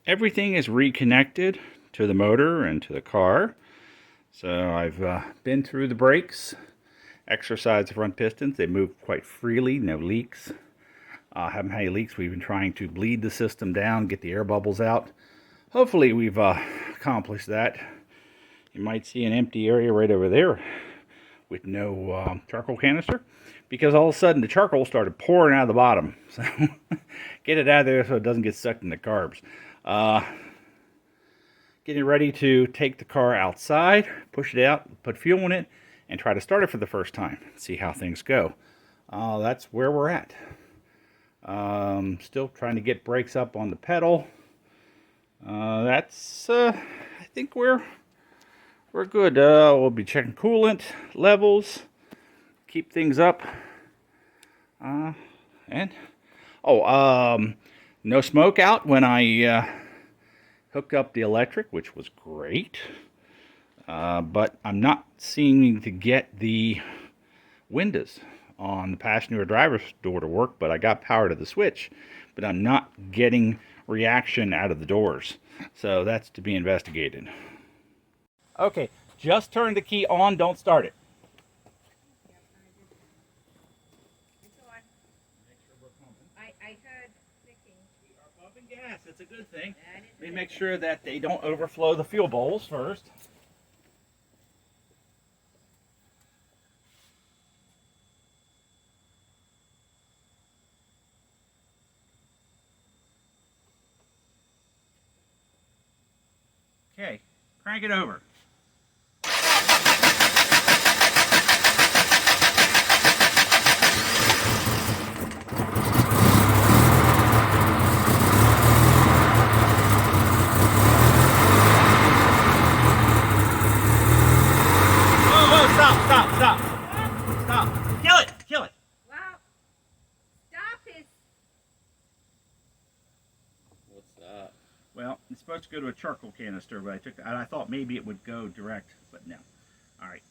everything is reconnected to the motor and to the car. So I've been through the brakes, exercised the front pistons. They move quite freely, no leaks. Haven't had any leaks. We've been trying to bleed the system down, get the air bubbles out. Hopefully we've accomplished that. You might see an empty area right over there with no charcoal canister, because all of a sudden the charcoal started pouring out of the bottom. So get it out of there so it doesn't get sucked in the carbs. Getting ready to take the car outside, push it out, put fuel in it, and try to start it for the first time. See how things go. That's where we're at. Still trying to get brakes up on the pedal. I think we're good. We'll be checking coolant levels, keep things up, no smoke out when I hooked up the electric, which was great. But I'm not seeming to get the windows on the passenger driver's door to work, but I got power to the switch, but I'm not getting reaction out of the doors. So that's to be investigated. Okay, just turn the key on, don't start it. I heard clicking. We are pumping gas, it's a good thing. Let me make sure that they don't overflow the fuel bowls first. Okay, crank it over. Stop. Kill it. Wow. Stop it. What's that? Well, it's supposed to go to a charcoal canister, but I thought maybe it would go direct, but no. All right.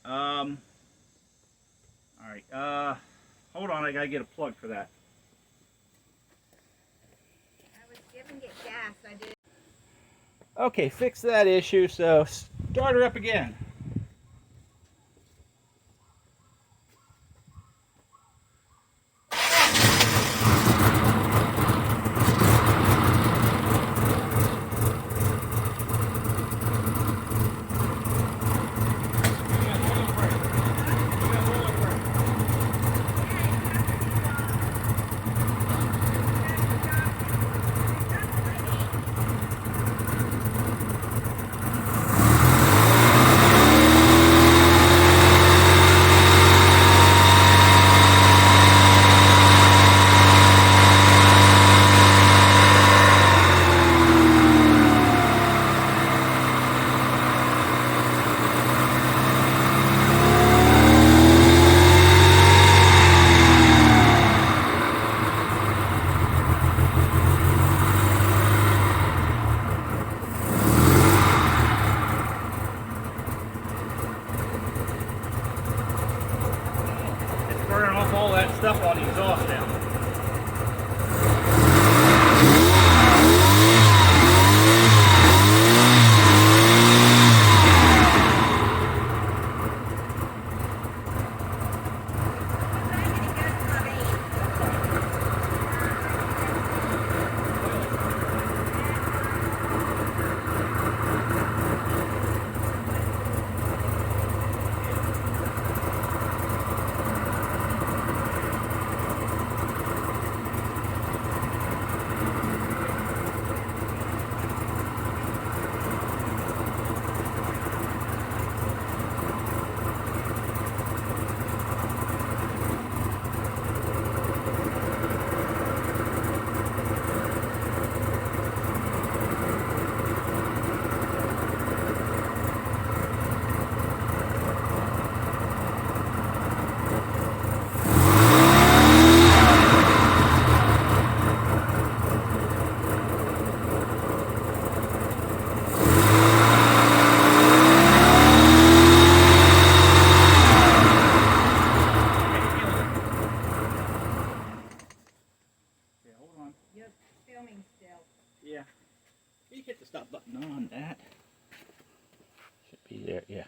Hold on, I gotta get a plug for that. I was giving it gas. I did. Okay, fix that issue, so start her up again. Burning off all that stuff on the exhaust now. stop button on that. Should be there, yeah.